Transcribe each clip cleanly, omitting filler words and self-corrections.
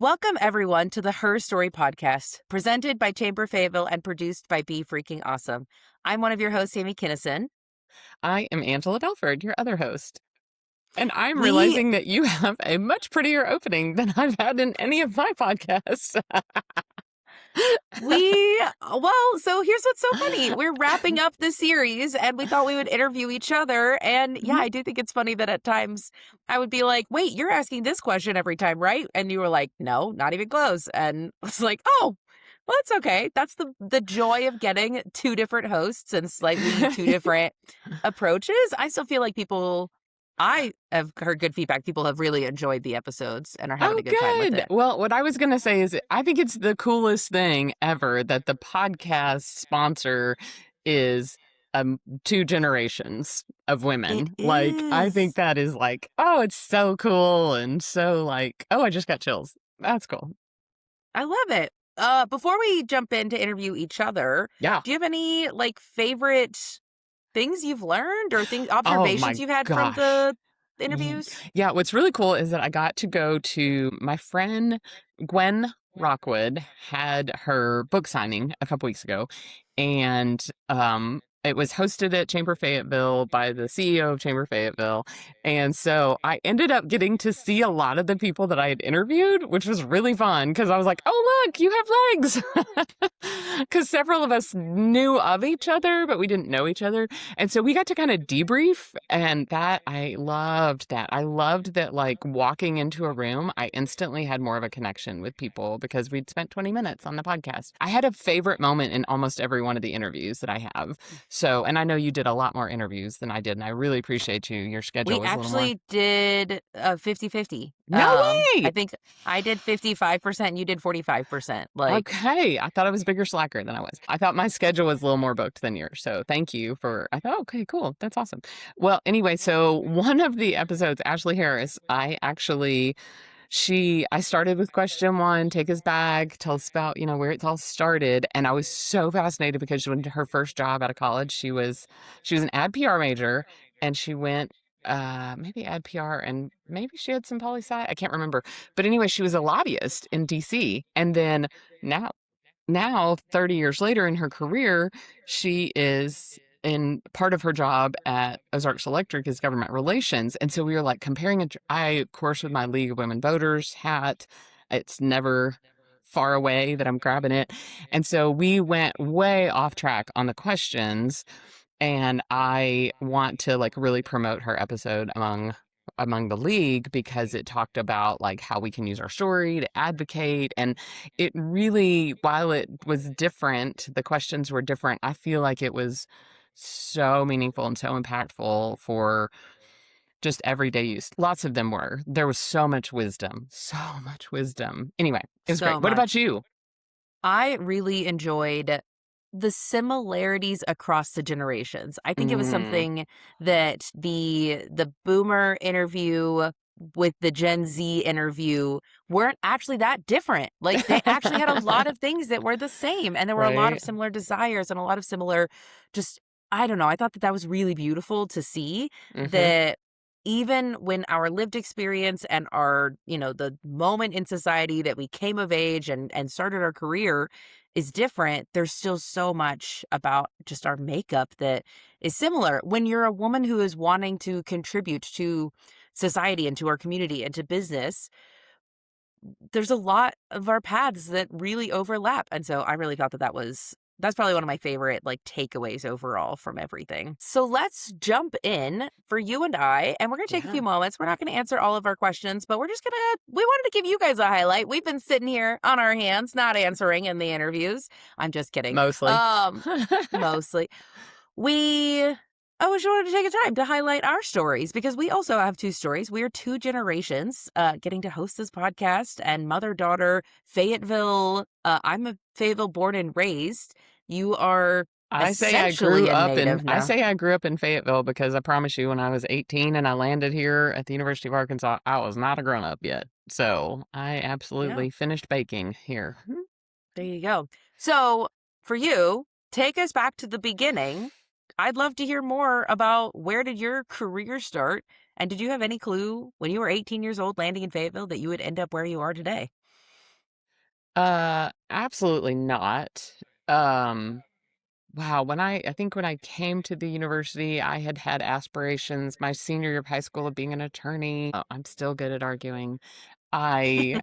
Welcome, everyone, to the HerStory podcast, presented by Chamber Fayetteville and produced by Be Freaking Awesome. I'm one of your hosts, Sami Kinnison. I am Angela Belford, your other host. And I'm We realizing that you have a much prettier opening than I've had in any of my podcasts. so here's what's so funny. We're wrapping up the series and we thought we would interview each other. And yeah, I do think it's funny that at times I would be like, wait, you're asking this question every time, right? And you were like, no, not even close. And I was like, oh, well, that's okay. That's the joy of getting two different hosts and slightly two different approaches. I still feel like I have heard good feedback. People have really enjoyed the episodes and are having a good time with it. Well, what I was going to say is I think it's the coolest thing ever that the podcast sponsor is two generations of women. I think that is oh, it's so cool and so oh, I just got chills. That's cool. I love it. Before we jump in to interview each other, do you have any favorite things you've learned or observations you've had from the interviews? Yeah, what's really cool is that I got to go to my friend Gwen Rockwood had her book signing a couple weeks ago, and it was hosted at Chamber Fayetteville by the CEO of Chamber Fayetteville. And so I ended up getting to see a lot of the people that I had interviewed, which was really fun because I was like, oh, look, you have legs. Because several of us knew of each other, but we didn't know each other. And so we got to kind of debrief. And I loved that. I loved that, walking into a room, I instantly had more of a connection with people because we'd spent 20 minutes on the podcast. I had a favorite moment in almost every one of the interviews that I have. So, and I know you did a lot more interviews than I did, and I really appreciate you. Your schedule was a little more. We actually did 50-50. No way! I think I did 55% and you did 45%. Okay, I thought I was a bigger slacker than I was. I thought my schedule was a little more booked than yours. So thank you I thought, okay, cool. That's awesome. Well, anyway, so one of the episodes, Ashley Harris, I started with question 1, take us back, tell us about, where it's all started. And I was so fascinated because when her first job out of college, she was an ad PR major, and she went, maybe ad PR, and maybe she had some poli-sci. I can't remember. But anyway, she was a lobbyist in DC. And then now 30 years later in her career, she is in part of her job at Ozarks Electric is government relations. And so we were comparing I, of course, with my League of Women Voters hat, it's never far away that I'm grabbing it. And so we went way off track on the questions, and I want to really promote her episode among the League because it talked about how we can use our story to advocate. And it really, while it was different, the questions were different, I feel like it was so meaningful and so impactful for just everyday use. Lots of them were. There was so much wisdom. Anyway, it was great. What about you? I really enjoyed the similarities across the generations. I think it was something that the boomer interview with the Gen Z interview weren't actually that different. They actually had a lot of things that were the same, and there were a lot of similar desires and a lot of similar I don't know. I thought that was really beautiful to see that even when our lived experience and our, the moment in society that we came of age and started our career is different, there's still so much about just our makeup that is similar. When you're a woman who is wanting to contribute to society and to our community and to business, there's a lot of our paths that really overlap. And so I really thought that's probably one of my favorite takeaways overall from everything. So let's jump in for you and I, and we're going to take a few moments. We're not going to answer all of our questions, but we wanted to give you guys a highlight. We've been sitting here on our hands, not answering in the interviews. I'm just kidding. Mostly. Mostly. I just wanted to take a time to highlight our stories because we also have two stories. We are two generations getting to host this podcast, and mother-daughter, Fayetteville. I'm a Fayetteville born and raised. You are I say I grew up in Fayetteville because I promise you, when I was 18 and I landed here at the University of Arkansas, I was not a grown-up yet. So I absolutely finished baking here. There you go. So for you, take us back to the beginning. I'd love to hear more about where did your career start, and did you have any clue when you were 18 years old landing in Fayetteville that you would end up where you are today? Absolutely not. Um, wow, I think when I came to the university, I had had aspirations my senior year of high school of being an attorney. I'm still good at arguing. I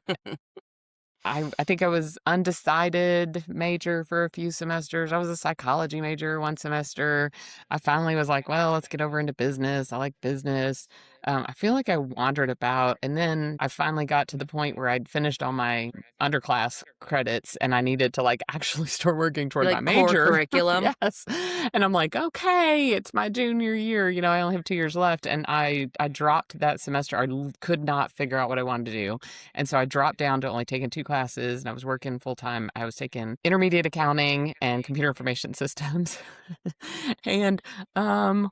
I think I was undecided major for a few semesters. I was a psychology major one semester. I finally was like, well, let's get over into business. I like business. I feel like I wandered about, and then I finally got to the point where I'd finished all my underclass credits and I needed to like actually start working toward You're my like core major. curriculum. Yes. And I'm like, okay, it's my junior year. I only have 2 years left. And I dropped that semester. Could not figure out what I wanted to do. And so I dropped down to only taking 2 classes and I was working full time. I was taking intermediate accounting and computer information systems. And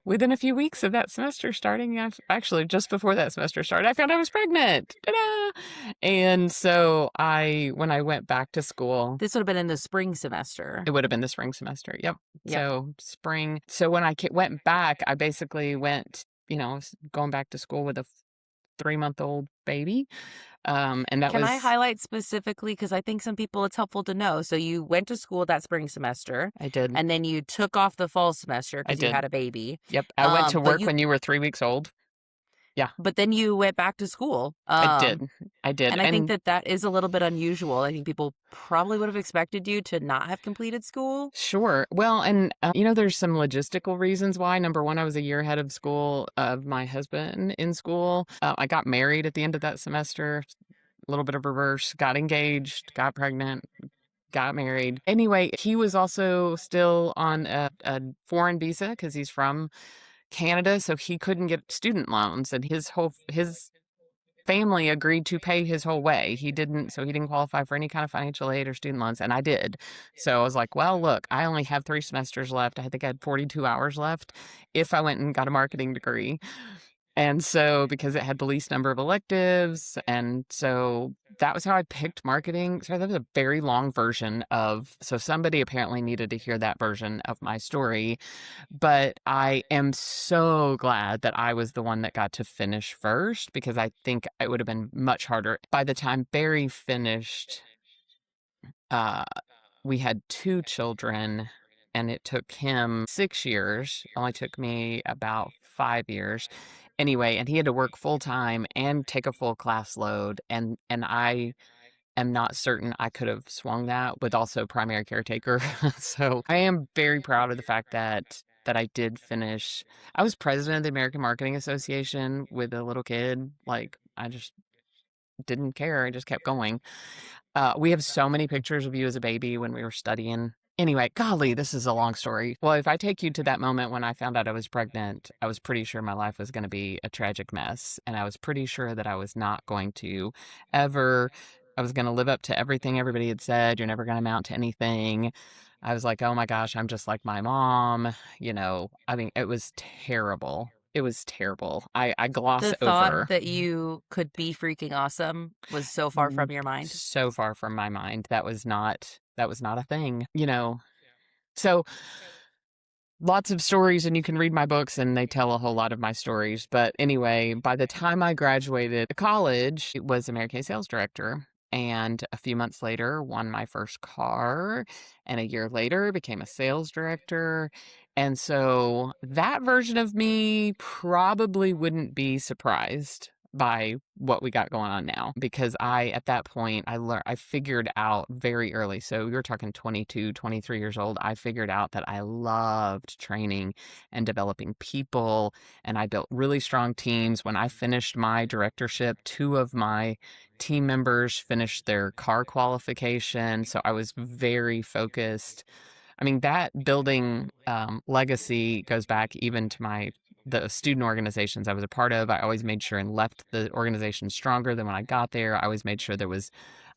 within a few weeks of that semester starting, actually just before that semester started, I found I was pregnant. Ta-da! And so when I went back to school, This would have been in the spring semester. it would have been the spring semester. Yep. Yep. So spring. So when I went back, I basically went, going back to school with a 3-month-old baby. And that Can I was, highlight specifically, because I think some people it's helpful to know. So you went to school that spring semester, I did. and then you took off the fall semester I because you did. had a baby. Yep. I went to But work when you were 3 weeks old. Yeah, but then you went back to school. I did. I did. And I think And that is a little bit unusual. I think people probably would have expected you to not have completed school. sure. Well, and there's some logistical reasons why. Number one, I was a year ahead of school of my husband in school. I got married at the end of that semester. A little bit of reverse. Got engaged. Got pregnant. Got married. Anyway, he was also still on a foreign visa because he's from Canada, so he couldn't get student loans, and his family agreed to pay his whole way. He didn't qualify for any kind of financial aid or student loans, and I did. So I was like, well, look, I only have 3 semesters left. I think I had 42 hours left if I went and got a marketing degree. And so, because it had the least number of electives, and so that was how I picked marketing. So that was a very long version so somebody apparently needed to hear that version of my story. But I am so glad that I was the one that got to finish first because I think it would have been much harder. By the time Barry finished, uh, we had 2 children and it took him 6 years. It only took me about 5 years. Anyway, and he had to work full time and take a full class load. And I am not certain I could have swung that with also primary caretaker. So I am very proud of the fact that I did finish. I was president of the American Marketing Association with a little kid. Like I just didn't care. I just kept going. We have so many pictures of you as a baby when we were studying. Anyway, golly, this is a long story. Well, if I take you to that moment when I found out I was pregnant, I was pretty sure my life was going to be a tragic mess. And I was pretty sure that I was not going to ever, I was going to live up to everything everybody had said. You're never going to amount to anything. I was like, oh my gosh, I'm just like my mom. I mean, it was terrible. It was terrible. I gloss The thought over. that you could be freaking awesome was so far from your mind. So far from my mind. That was not a thing. So lots of stories, and you can read my books and they tell a whole lot of my stories. But anyway, by the time I graduated college, it was a Mary Kay sales director. And a few months later, won my first car. And a year later, became a sales director. And so that version of me probably wouldn't be surprised by what we got going on now because at that point I figured out very early. So we were talking 22, 23 years old. I figured out that I loved training and developing people, and I built really strong teams. When I finished my directorship, 2 of my team members finished their car qualification. So I was very focused. I mean, that building legacy goes back even to the student organizations I was a part of. I always made sure and left the organization stronger than when I got there. I always made sure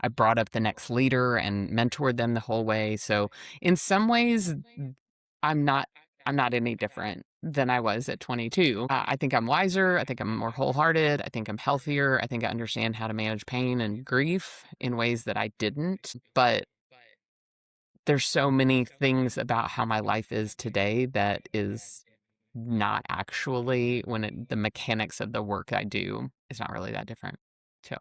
I brought up the next leader and mentored them the whole way. So in some ways, I'm not, I'm not any different than I was at 22. I think I'm wiser. I think I'm more wholehearted. I think I'm healthier. I think I understand how to manage pain and grief in ways that I didn't. But there's so many things about how my life is today that is not actually the mechanics of the work I do is not really that different. So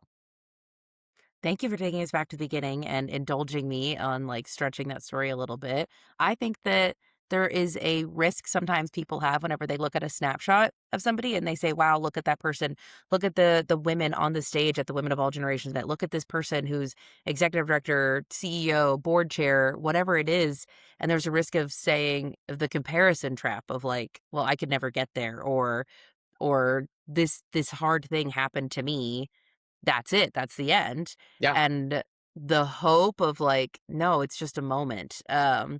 Thank you for taking us back to the beginning and indulging me on like stretching that story a little bit. I think that there is a risk sometimes people have whenever they look at a snapshot of somebody and they say, "Wow, look at that person. Look at the women on the stage at the Women of All Generations. That look at this person who's executive director, CEO, board chair, whatever it is." And there's a risk of saying the comparison trap of like, "Well, I could never get there," or this hard thing happened to me, that's it, that's the end, Yeah, and the hope of, like, no, it's just a moment, and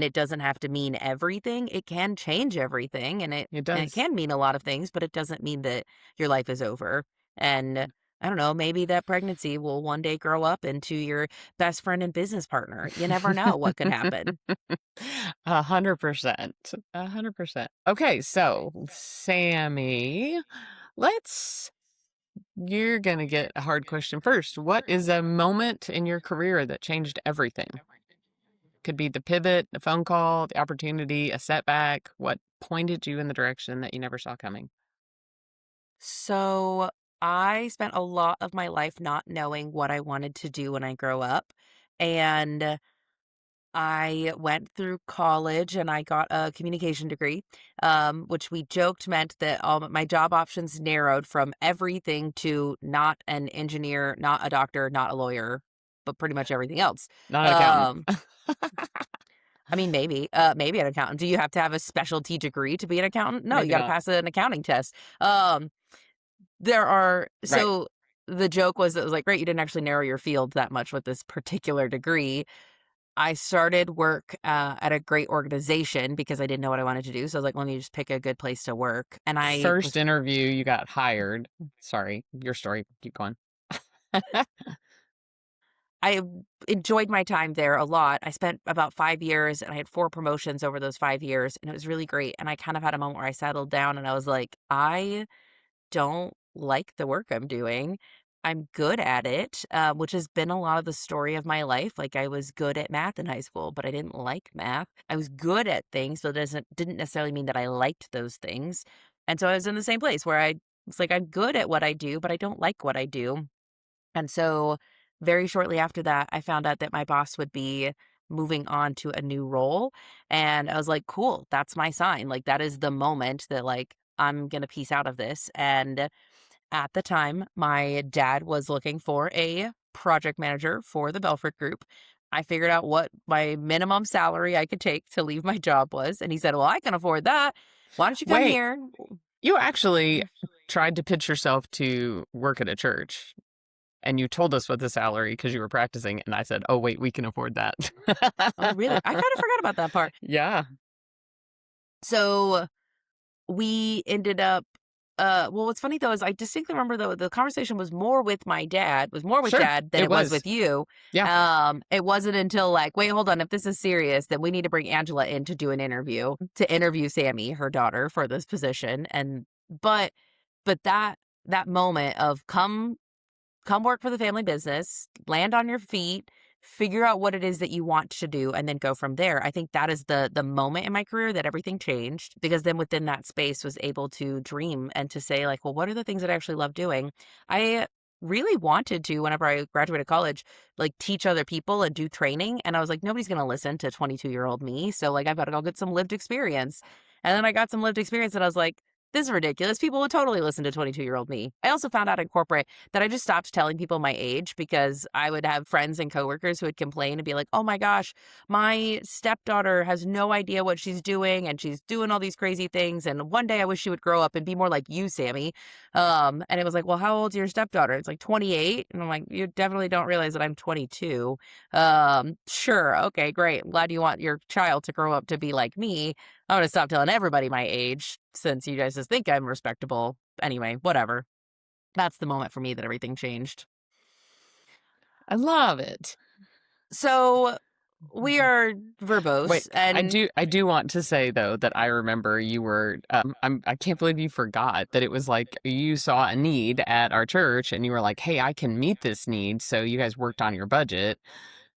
it doesn't have to mean everything, it can change everything, it and it does. can mean a lot of things, but it doesn't mean that your life is over, and I don't know, maybe that pregnancy will one day grow up into your best friend and business partner, you never know what could happen. 100%. 100%. Okay, so Sammy, let's you're gonna get a hard question first. What is a moment in your career that changed everything? Could be the pivot, the phone call, the opportunity, a setback. What pointed you in the direction that you never saw coming? So, I spent a lot of my life not knowing what I wanted to do when I grow up, and I went through college and I got a communication degree, which we joked meant that my job options narrowed from everything to not an engineer, not a doctor, not a lawyer, but pretty much everything else. Not an accountant. Um, I mean, maybe an accountant. Do you have to have a specialty degree to be an accountant? No, you Maybe got to not. pass an accounting test. There are Right. so the joke was, it was like, great, you didn't actually narrow your field that much with this particular degree. I started work, at a great organization because I didn't know what I wanted to do, so I was like, "Let me just pick a good place to work," and First interview, you got hired. Sorry, your story. Keep going. I enjoyed my time there a lot. I spent about 5 years, and I had 4 promotions over those 5 years, and it was really great, and I kind of had a moment where I settled down, and I was like, "I don't like the work I'm doing. I'm good at it," which has been a lot of the story of my life. Like, I was good at math in high school, but I didn't like math. I was good at things, so it didn't necessarily mean that I liked those things. And so I was in the same place where I was like, I'm good at what I do, but I don't like what I do. And so very shortly after that, I found out that my boss would be moving on to a new role. And I was like, cool, that's my sign. Like, that is the moment that, like, I'm going to piece out of this. And at the time, my dad was looking for a project manager for the Belford group. I figured out what my minimum salary I could take to leave my job was. And he said, well, I can afford that. Why don't you come Wait, here? you actually tried to pitch yourself to work at a church, and you told us what the salary because you were practicing, and I said, "Oh, wait, we can afford that." Oh, really? I kind of forgot about that part. Yeah, So we ended up well, what's funny though is I distinctly remember though the conversation was more with my dad, was more with sure, dad than it it was was. with you. Yeah. It wasn't until like, wait, hold on, if this is serious, then we need to bring Angela in to do an interview, to interview Sammy, her daughter, for this position. And but that moment of come work for the family business, land on your feet, figure out what it is that you want to do, and then go from there. I think that is the moment in my career that everything changed, because then within that space was able to dream and to say like, well, what are the things that I actually love doing? I really wanted to, whenever I graduated college, like teach other people and do training. And I was like, nobody's going to listen to 22-year-old me. So like, I've got to go get some lived experience. And then I got some lived experience and I was like, this is ridiculous. People would totally listen to 22-year-old me. I also found out in corporate that I just stopped telling people my age because I would have friends and coworkers who would complain and be like, "Oh my gosh, my stepdaughter has no idea what she's doing and she's doing all these crazy things. And one day I wish she would grow up and be more like you, Sammy." And it was like, "Well, how old's your stepdaughter?" It's like 28. And I'm like, "You definitely don't realize that I'm 22." Sure. Okay, great. I'm glad you want your child to grow up to be like me. I'm gonna stop telling everybody my age since you guys just think I'm respectable. Anyway, whatever. That's the moment for me that everything changed. I love it. So, we Mhm. are Wait, verbose I and do I do want to say though that I remember you were I can't believe you forgot that it was like you saw a need at our church and you were like, "Hey, I can meet this need." So you guys worked on your budget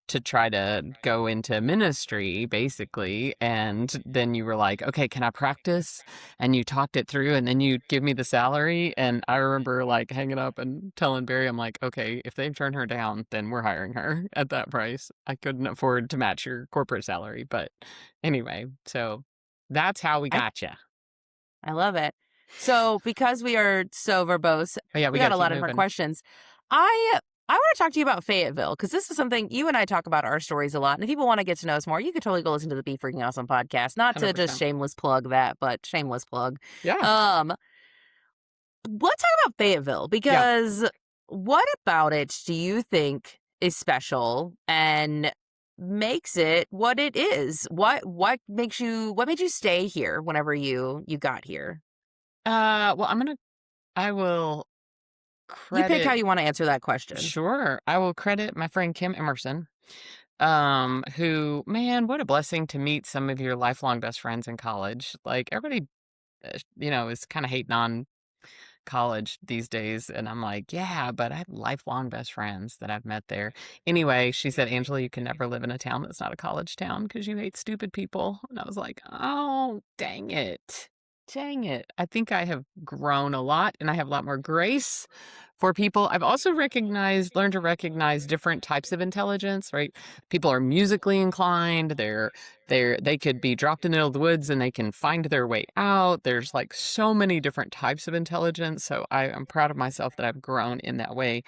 to try to go into ministry, basically. And then you were like, okay, can I practice? And you talked it through, and then you give me the salary. And I remember like hanging up and telling Barry, I'm like, okay, if they've turned her down, then we're hiring her at that price. I couldn't afford to match your corporate salary. But anyway, so that's how we I got you. I love it. So, because we are so verbose, Oh, yeah, we we got got to a keep lot of different moving. questions. I want to talk to you about Fayetteville because this is something you and I talk about our stories a lot. And if people want to get to know us more, you could totally go listen to the Be Freaking Awesome podcast. Not to just 100%. shameless plug that, but shameless plug. Yeah. Um, let's talk about Fayetteville Yeah. because what about it do you think is special and makes it what it is? What made you stay here whenever you got here? Well, I will You pick how credit, you want to answer that question. sure. I will credit my friend Kim Emerson, who, man, what a blessing to meet some of your lifelong best friends in college. Like, everybody, is kind of hating on college these days. And I'm like, yeah, but I have lifelong best friends that I've met there. Anyway, she said, Angela, you can never live in a town that's not a college town because you hate stupid people. And I was like, oh, dang it. Dang it. I think I have grown a lot and I have a lot more grace for people. I've also learned to recognize different types of intelligence, right? People are musically inclined. They could be dropped in the middle of the woods and they can find their way out. There's like so many different types of intelligence. So I'm proud of myself that I've grown in that way.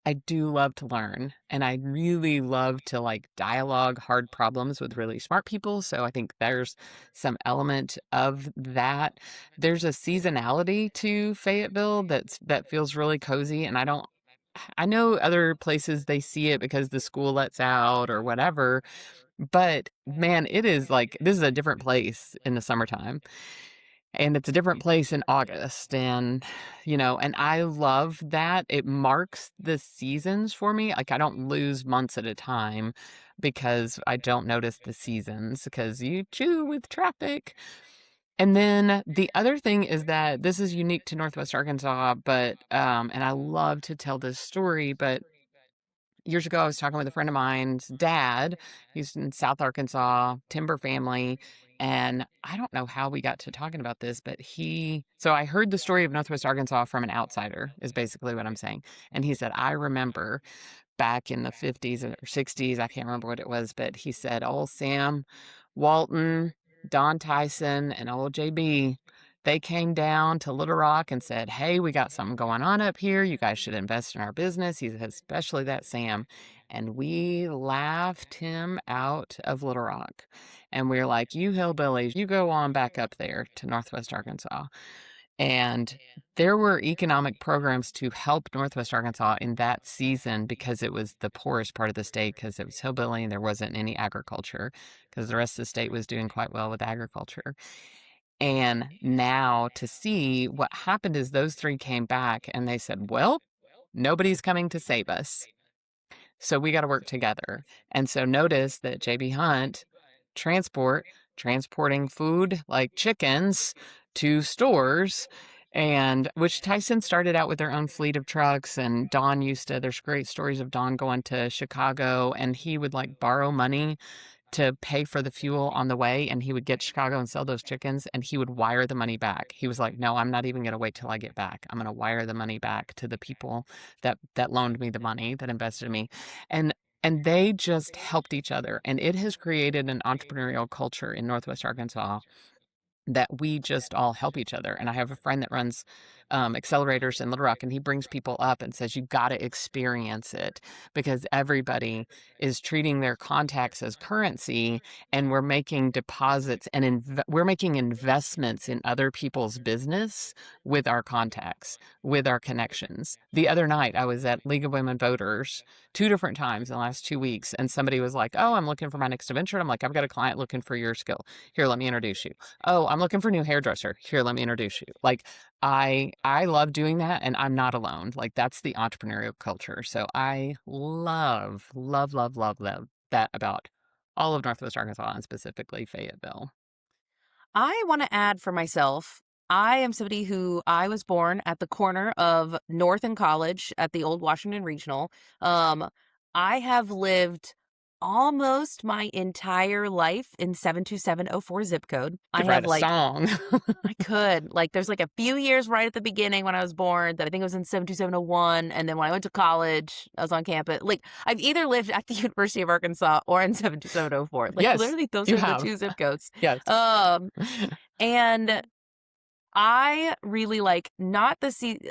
I do love to learn and I really love to like dialogue hard problems with really smart people. So I think there's some element of that. There's a seasonality to Fayetteville that feels really cozy. And I know other places they see it because the school lets out or whatever, but man, it is like this is a different place in the summertime. And it's a different place in August, and I love that. It marks the seasons for me. Like, I don't lose months at a time because I don't notice the seasons because you chew with traffic. And then the other thing is that this is unique to Northwest Arkansas, but and I love to tell this story, but years ago, I was talking with a friend of mine's dad. He's in South Arkansas, timber family. And I don't know how we got to talking about this, but so I heard the story of Northwest Arkansas from an outsider, is basically what I'm saying. And he said, I remember back in the 50s or 60s, I can't remember what it was, but he said, old Sam Walton, Don Tyson, and old JB, they came down to Little Rock and said, hey, we got something going on up here. You guys should invest in our business. He said, especially that Sam. And we laughed him out of Little Rock. And we are like, you hillbillies, you go on back up there to Northwest Arkansas. And there were economic programs to help Northwest Arkansas in that season because it was the poorest part of the state because it was hillbilly and there wasn't any agriculture because the rest of the state was doing quite well with agriculture. And now to see what happened is those three came back and they said, well, nobody's coming to save us. So we got to work together. And so notice that JB Hunt transporting food like chickens to stores, and which Tyson started out with their own fleet of trucks. And there's great stories of Don going to Chicago and he would like borrow money to pay for the fuel on the way, and he would get to Chicago and sell those chickens and he would wire the money back. He was like, no, I'm not even going to wait till I get back. I'm going to wire the money back to the people that loaned me the money, that invested in me. And they just helped each other, and it has created an entrepreneurial culture in Northwest Arkansas that we just all help each other. And I have a friend that runs accelerators in Little Rock, and he brings people up and says, you got to experience it because everybody is treating their contacts as currency, and we're making deposits and we're making investments in other people's business with our contacts, with our connections. The other night, I was at League of Women Voters 2 different times in the last 2 weeks, and somebody was like, oh, I'm looking for my next adventure. I'm like, I've got a client looking for your skill. Here, let me introduce you. Oh, I'm looking for a new hairdresser. Here, let me introduce you. Like, I love doing that, and I'm not alone. Like, that's the entrepreneurial culture. So I love, love, love, love, love that about all of Northwest Arkansas and specifically Fayetteville. I want to add for myself, I am somebody who I was born at the corner of North and College at the old Washington Regional. Um, I have lived almost my entire life in 72704 zip code. I Could write have, a like song. I could. Like, there's, like, a few years right at the beginning when I was born that I think it was in 72701, and then when I went to college, I was on campus. Like, I've either lived at the University of Arkansas or in 72704. Like, Yes, literally, those you are the have. 2 zip codes. Yes. Um, and I really like not the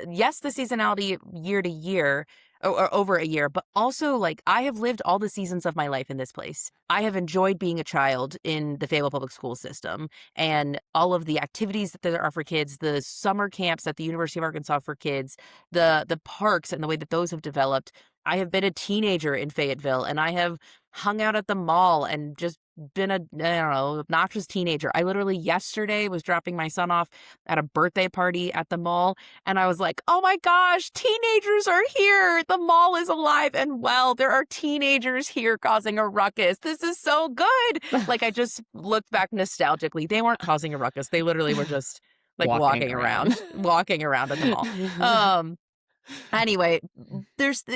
yes, the seasonality year to year or over a year, but also like I have lived all the seasons of my life in this place. I have enjoyed being a child in the Fayetteville public school system and all of the activities that there are for kids, the summer camps at the University of Arkansas for kids, the parks and the way that those have developed. I have been a teenager in Fayetteville and I have hung out at the mall and just been a I don't know, obnoxious teenager. I literally yesterday was dropping my son off at a birthday party at the mall. And I was like, oh my gosh, teenagers are here. The mall is alive and well. There are teenagers here causing a ruckus. This is so good. Like, I just looked back nostalgically. They weren't causing a ruckus. They literally were just like Walking around. walking around at the mall. Um, Anyway,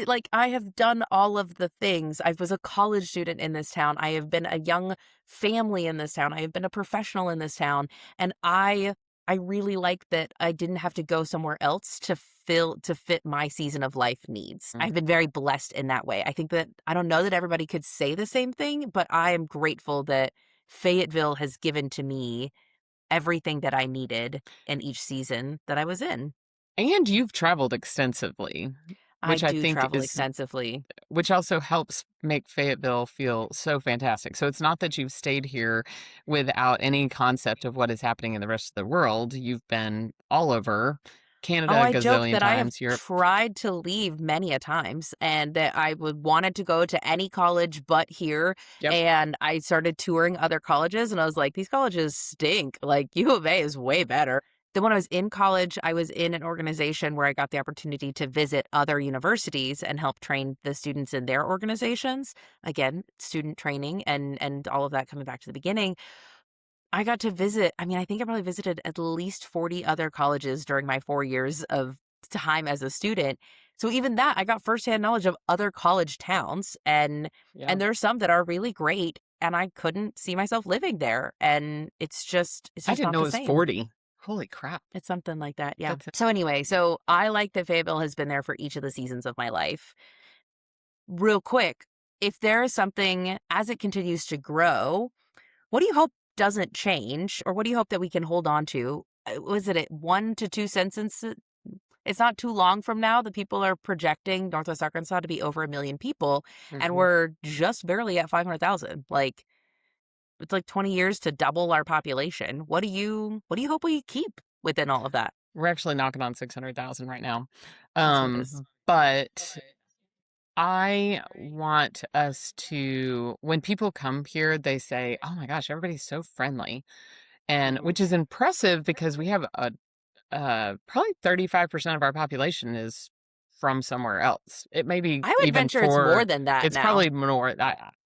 like, I have done all of the things. I was a college student in this town. I have been a young family in this town. I have been a professional in this town, and I really like that I didn't have to go somewhere else to fit my season of life needs. Mm. I've been very blessed in that way. I think that I don't know that everybody could say the same thing, but I am grateful that Fayetteville has given to me everything that I needed in each season that I was in. And you've traveled extensively, I which I do think travel extensively. which also helps make Fayetteville feel so fantastic. So it's not that you've stayed here without any concept of what is happening in the rest of the world. You've been all over Oh, Canada a I joke gazillion that I have times, Europe. tried to leave many a times and that I would wanted to go to any college but here. Yep. And I started touring other colleges and I was like, these colleges stink. Like U of A is way better. Then when I was in college, I was in an organization where I got the opportunity to visit other universities and help train the students in their organizations. Again, student training and all of that coming back to the beginning. I got to visit I mean, I think I probably visited at least 40 other colleges during my 4 years of time as a student. So even that, I got firsthand knowledge of other college towns, Yeah. and there's some that are really great, and I couldn't see myself living there, and it's I just didn't not know it the was same. 40. Holy crap. It's something like that, yeah. That's So anyway, so I like that Fayetteville has been there for each of the seasons of my life. Real quick, if there is something as it continues to grow, what do you hope doesn't change, or what do you hope that we can hold on to? Was it at 1 to 2 sentences? It's not too long from now that people are projecting Northwest Arkansas to be over 1,000,000 people, and mhm. we're just barely at 500,000. Like, it's like 20 years to double our population. What do you hope we keep within all of that? We're actually knocking on 600,000 right now. That's nice. But I want us to, when people come here, they say, "Oh my gosh, everybody's so friendly." And Mhm. which is impressive because we have probably 35% of our population is from somewhere else. It may be I would even venture it's more 4, than that it's now. probably more.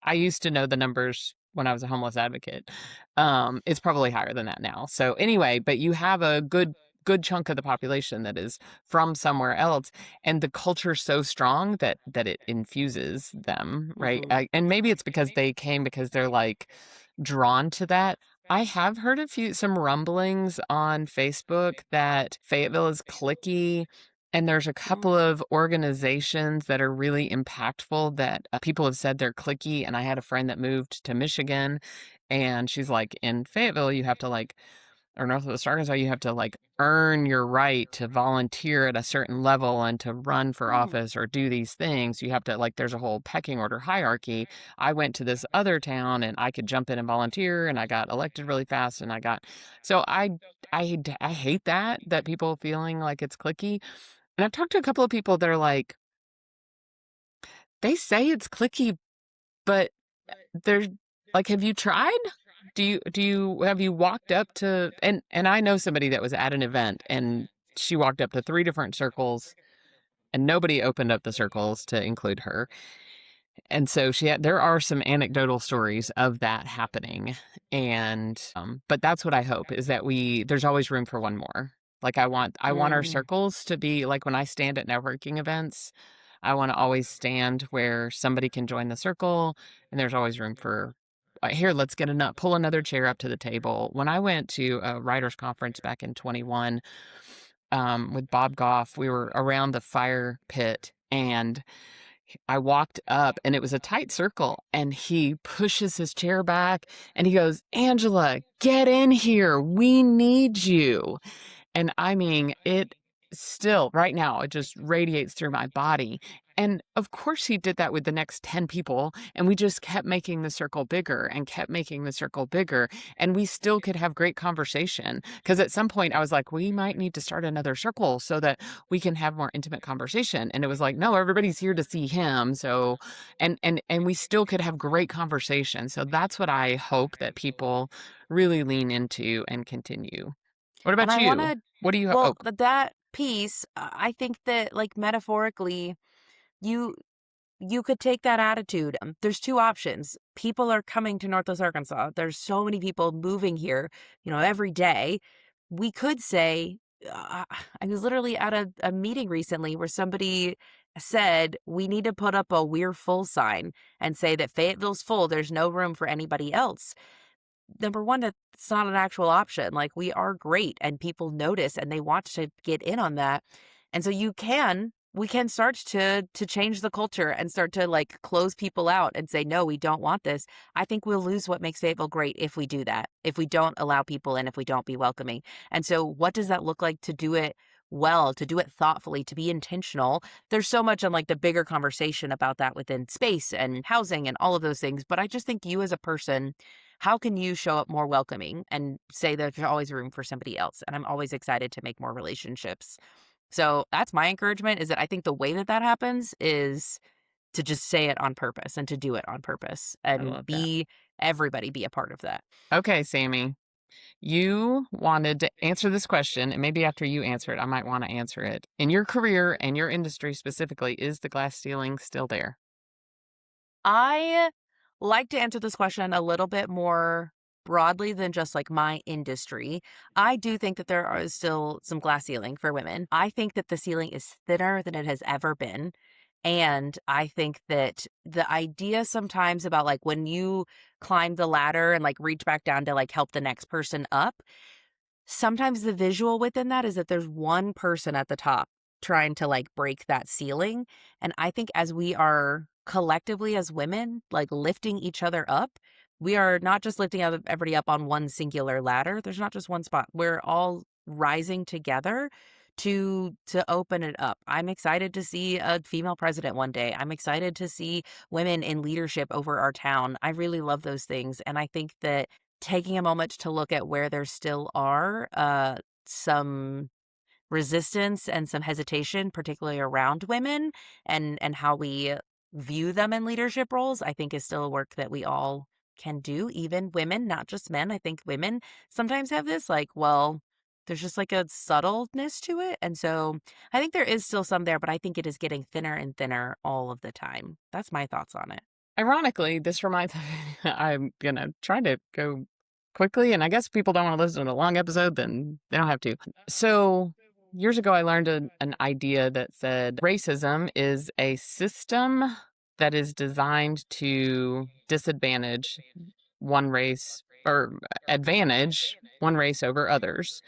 I used to know the numbers when I was a homeless advocate. It's probably higher than that now. So anyway, but you have a good chunk of the population that is from somewhere else, and the culture's so strong that it infuses them, right? Mhm. And maybe it's because they came because they're like drawn to that. I have heard some rumblings on Facebook that Fayetteville is cliquey, and there's a couple Mm. of organizations that are really impactful that people have said they're cliquey. And I had a friend that moved to Michigan, and she's like, in Fayetteville, you have to like, or Northwest Arkansas, you have to like earn your right to volunteer at a certain level and to run for Mm. office or do these things. You have to like, there's a whole pecking order hierarchy. I went to this other town and I could jump in and volunteer and I got elected really fast and I got, so I hate that people feeling like it's clicky. And I've talked to a couple of people that are like, they say it's clicky, but they're like, have you tried? Have you walked up to, and I know somebody that was at an event and she walked up to 3 different circles and nobody opened up the circles to include her. And so there are some anecdotal stories of that happening. And but that's what I hope is that there's always room for one more. Like I want our Mm. circles to be like when I stand at networking events, I want to always stand where somebody can join the circle, and there's always room for, here, let's pull another chair up to the table. When I went to a writers conference back in 21, with Bob Goff, we were around the fire pit, and I walked up, and it was a tight circle, and he pushes his chair back and he goes, "Angela, get in here. We need you." And I mean, it still, right now, it just radiates through my body. And of course, he did that with the next 10 people. And we just kept making the circle bigger and kept making the circle bigger. And we still could have great conversation. Because at some point, I was like, we might need to start another circle so that we can have more intimate conversation. And it was like, no, everybody's here to see him. So, and we still could have great conversation. So that's what I hope that people really lean into and continue. What And about I you? wanna What do you well, oh, that piece, I think that, like, metaphorically, you you could take that attitude. There's 2 options. People are coming to Northwest Arkansas. There's so many people moving here, every day. We could say, I was literally at a meeting recently where somebody said, "We need to put up a 'We're full' sign and say that Fayetteville's full, there's no room for anybody else." Number one, that's not an actual option. Like, we are great and people notice and they want to get in on that. And so we can start to change the culture and start to like close people out and say, no, we don't want this. I think we'll lose what makes Fayetteville great if we do that, if we don't allow people in, if we don't be welcoming. And so what does that look like to do it well, to do it thoughtfully, to be intentional? There's so much on like the bigger conversation about that within space and housing and all of those things. But I just think you as a person, how can you show up more welcoming and say that there's always room for somebody else? And I'm always excited to make more relationships. So that's my encouragement, is that I think the way that that happens is to just say it on purpose and to do it on purpose I and love that. everybody be a part of that. Okay, Sammy, you wanted to answer this question, and maybe after you answer it, I might want to answer it. In your career and your industry specifically, is the glass ceiling still there? I like to answer this question a little bit more broadly than just like my industry. I do think that there are still some glass ceiling for women. I think that the ceiling is thinner than it has ever been. And I think that the idea sometimes about like when you climb the ladder and like reach back down to like help the next person up, sometimes the visual within that is that there's one person at the top trying to, like, break that ceiling, and I think as we are collectively as women, like, lifting each other up, we are not just lifting everybody up on one singular ladder, there's not just one spot. We're all rising together to open it up. I'm excited to see a female president one day. I'm excited to see women in leadership over our town. I really love those things, and I think that taking a moment to look at where there still are, some resistance and some hesitation, particularly around women and how we view them in leadership roles, I think is still work that we all can do, even women, not just men. I think women sometimes have this like, well, there's just like a subtleness to it. And so I think there is still some there, but I think it is getting thinner and thinner all of the time. That's my thoughts on it. Ironically, this reminds I'm gonna try to go quickly, and I guess people don't want to listen to a long episode, then they don't have to. So, years ago, I learned an idea that said racism is a system that is designed to disadvantage one race or advantage one race over others.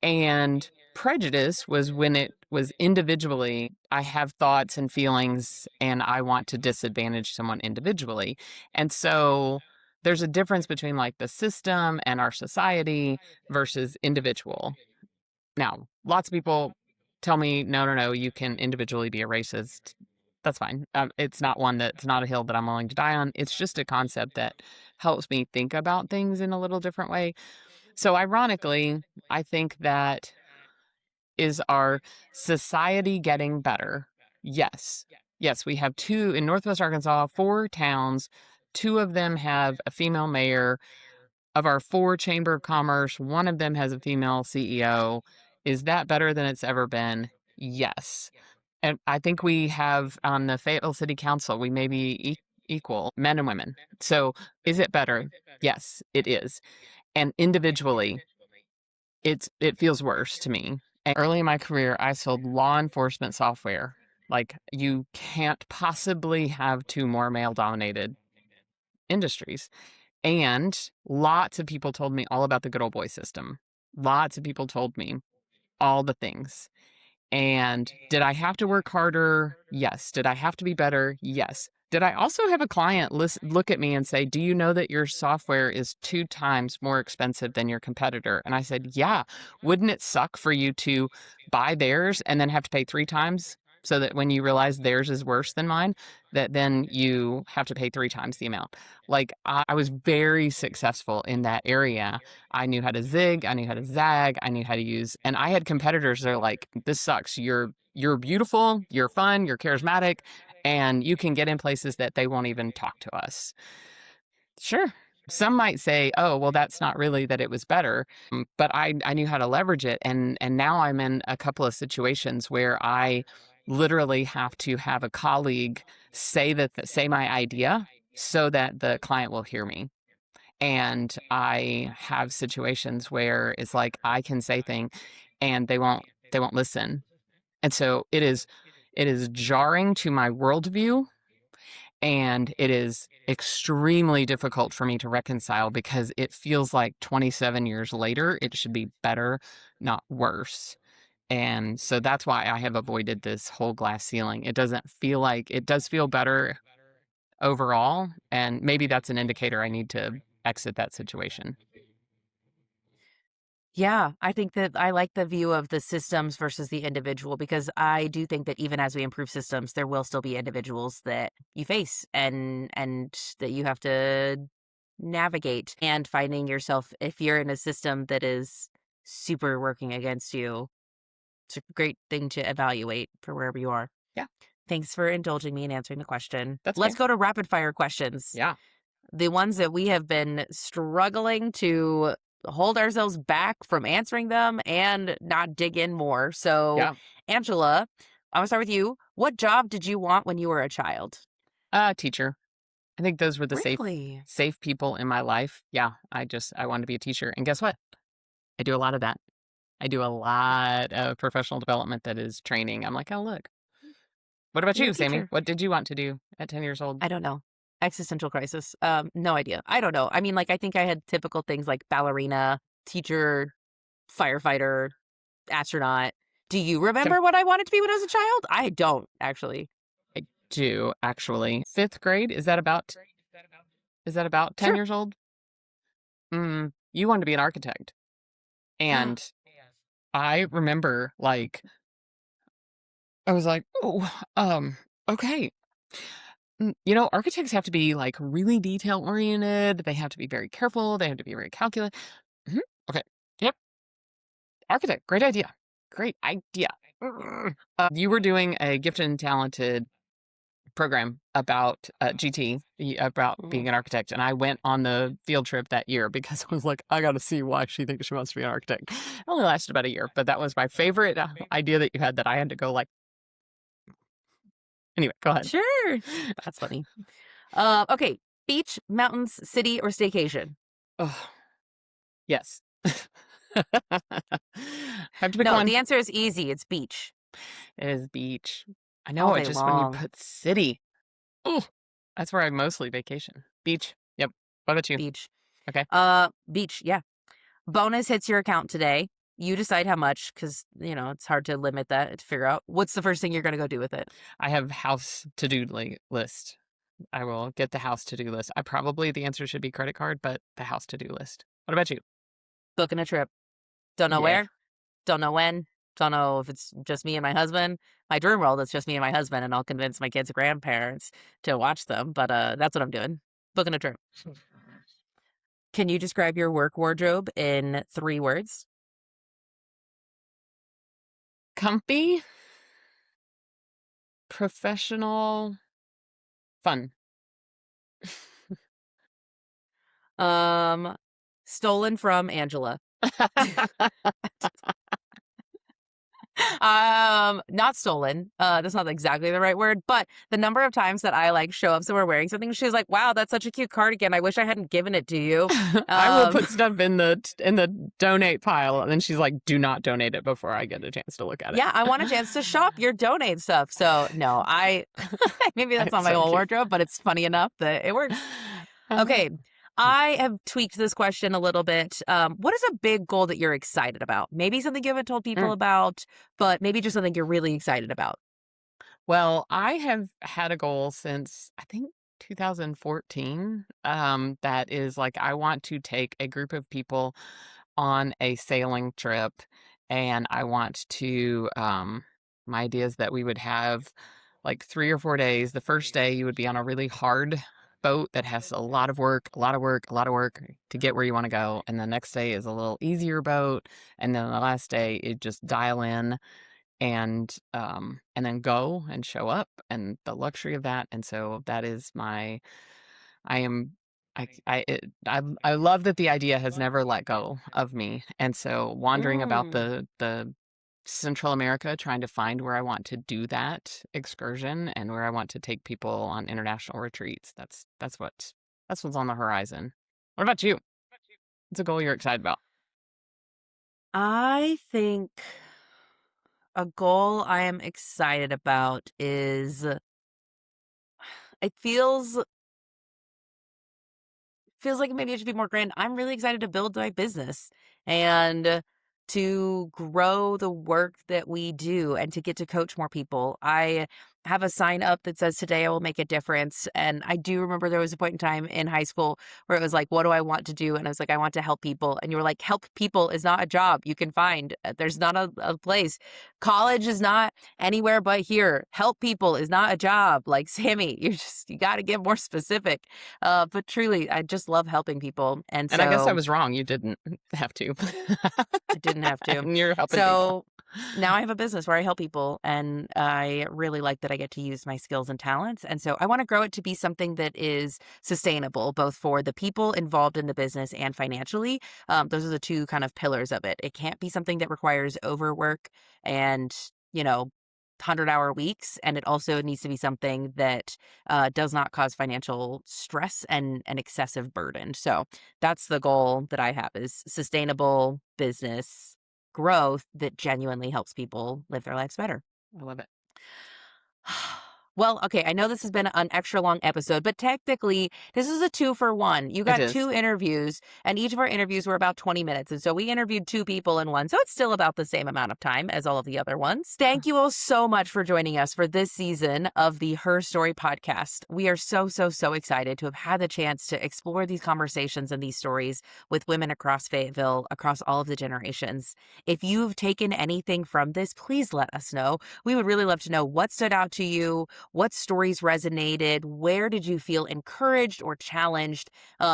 And prejudice was when it was individually, I have thoughts and feelings and I want to disadvantage someone individually. And so there's a difference between like the system and our society versus individual. Now, lots of people tell me, no, no, no, you can individually be a racist. That's fine. It's not one that's not a hill that I'm willing to die on. It's just a concept that helps me think about things in a little different way. So, ironically, I think that is our society getting better? Yes. Yes, we have two in Northwest Arkansas, 4 towns. 2 of them have a female mayor. Of our 4 chamber of commerce, 1 of them has a female CEO. Is that better than it's ever been? Yes. And I think we have on the Fayetteville City Council, we may be equal, men and women. So is it better? Yes, it is. And individually, it feels worse to me. And early in my career, I sold law enforcement software. Like, you can't possibly have two more male dominated industries. And lots of people told me all about the good old boy system. Lots of people told me all the things. And did I have to work harder? Yes. Did I have to be better? Yes. Did I also have a client look at me and say, "Do you know that your software is 2 times more expensive than your competitor?" And I said, "Yeah. Wouldn't it suck for you to buy theirs and then have to pay 3 times so that when you realize theirs is worse than mine, that then you have to pay 3 times the amount?" Like, I was very successful in that area. I knew how to zig, I knew how to zag, I knew how to use, and I had competitors that are like, "This sucks. You're beautiful, you're fun, you're charismatic, and you can get in places that they won't even talk to us." Sure. Some might say, "Oh, well, that's not really that it was better," but I knew how to leverage it, and now I'm in a couple of situations where I literally have to have a colleague say my idea so that the client will hear me. And I have situations where it's like I can say thing and they won't listen. And so it is jarring to my worldview, and it is extremely difficult for me to reconcile because it feels like 27 years later it should be better, not worse. And so that's why I have avoided this whole glass ceiling. It doesn't feel like it does feel better overall, and maybe that's an indicator I need to exit that situation. Yeah, I think that I like the view of the systems versus the individual because I do think that even as we improve systems, there will still be individuals that you face and that you have to navigate. And finding yourself, if you're in a system that is super working against you, it's a great thing to evaluate for wherever you are. Yeah, Thanks for indulging me and answering the question. that's Let's okay. go to rapid fire questions. Yeah, The ones that we have been struggling to hold ourselves back from answering them and not dig in more. So, yeah. Angela, I'm gonna start with you. What job did you want when you were a child? Teacher. I think those were the Really? safe people in my life. Yeah, I wanted to be a teacher, and guess what? I do a lot of that. I do a lot of professional development that is training. I'm like, "Oh, look." What about You're a you, Sammy? teacher. What did you want to do at 10 years old? I don't know. Existential crisis. No idea. I don't know. I mean, like, I think I had typical things like ballerina, teacher, firefighter, astronaut. Do you Can remember what I wanted to be when I was a child? I don't actually. I do, actually. 5th grade, is that about 10 Sure. years old? You wanted to be an architect, and I remember, like, I was like, "Oh, okay." Architects have to be, like, really detail oriented, they have to be very careful, they have to be very calculated. Mhm, okay, yep, architect, great idea, great idea. You were doing a gifted and talented program about, GT, about Mhm. being an architect, and I went on the field trip that year because I was like, "I gotta see why she thinks she wants to be an architect." It only lasted about a year, but that was my favorite, idea that you had that I had to go like anyway, go ahead. Sure. That's funny. Okay. Beach, mountains, city, or staycation? Ugh, yes. Have to pick No, one. the answer is easy. It's beach It is beach. I all know, it day just when you long. put city, ooh, that's where I mostly vacation. Beach. Yep. What about you? Beach. Okay. Beach. Yeah. Bonus hits your account today. You decide how much because, it's hard to limit that to figure out what's the first thing you're going to go do with it. I have house to-do list. I will get the house to-do list. The answer should be credit card, but the house to-do list. What about you? Booking a trip. Don't know Yeah. where. Don't know when. Don't know if it's just me and my husband. My dream world, it's just me and my husband, and I'll convince my kids' grandparents to watch them. But that's what I'm doing. Booking a trip. Can you describe your work wardrobe in 3 words? Comfy, professional, fun. Um, Stolen from Angela. Not stolen. That's not exactly the right word, but the number of times that I like show up somewhere wearing something, she's like, "Wow, that's such a cute cardigan. I wish I hadn't given it to you." I will Um, put stuff in the donate pile, and then she's like, "Do not donate it before I get a chance to look at it." yeah, I want a chance to shop your donate stuff. So no, I maybe that's not It's my so whole cute. wardrobe, but it's funny enough that it works. Okay. I have tweaked this question a little bit. What is a big goal that you're excited about? Maybe something you haven't told people Mm. about, but maybe just something you're really excited about. Well, I have had a goal since I think 2014. That is like I want to take a group of people on a sailing trip, and I want to. My idea is that we would have like 3 or 4 days. The first day you would be on a really hard boat that has a lot of work, a lot of work, a lot of work to get where you want to go, and the next day is a little easier boat, and then the last day it just dial in and then go and show up and the luxury of that. And so that is my I am I love that the idea has never let go of me. And so wandering about Mm. the Central America trying to find where I want to do that excursion and where I want to take people on international retreats. That's what's on the horizon. What about you? What's a goal you're excited about? I think a goal I am excited about is it feels like maybe it should be more grand. I'm really excited to build my business and to grow the work that we do and to get to coach more people. I have a sign up that says, "Today I will make a difference." And I do remember there was a point in time in high school where it was like, "What do I want to do?" And I was like, "I want to help people." And you were like, "Help people is not a job you can find. There's not a place. College is not anywhere but here. Help people is not a job." Like, Sammy, you got to get more specific. But truly, I just love helping people, and And I guess I so was wrong. You didn't have to. I didn't have to. And you're helping people. So now I have a business where I help people, and I really like that I get to use my skills and talents. And so I want to grow it to be something that is sustainable, both for the people involved in the business and financially. Those are the two kind of pillars of it. It can't be something that requires overwork and, you know, 100-hour weeks. And it also needs to be something that does not cause financial stress and excessive burden. So that's the goal that I have is sustainable business growth that genuinely helps people live their lives better. I love it. Well, okay, I know this has been an extra long episode, but technically, this is a 2 for 1. You It got is. 2 interviews, and each of our interviews were about 20 minutes. And so we interviewed 2 people in one. So it's still about the same amount of time as all of the other ones. Thank you all so much for joining us for this season of the Her Story podcast. We are so, so, so excited to have had the chance to explore these conversations and these stories with women across Fayetteville, across all of the generations. If you've taken anything from this, please let us know. We would really love to know what stood out to you. What stories resonated? Where did you feel encouraged or challenged?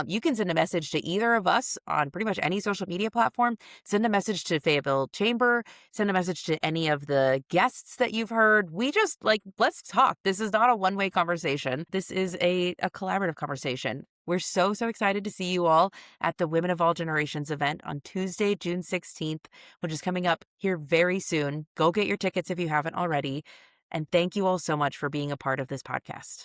You can send a message to either of us on pretty much any social media platform. Send a message to Fayetteville Chamber. Send a message to any of the guests that you've heard. We just let's talk. This is not a one-way conversation. This is a collaborative conversation. We're so, so excited to see you all at the Women of All Generations event on Tuesday, June 16th, which is coming up here very soon. Go get your tickets if you haven't already. And thank you all so much for being a part of this podcast.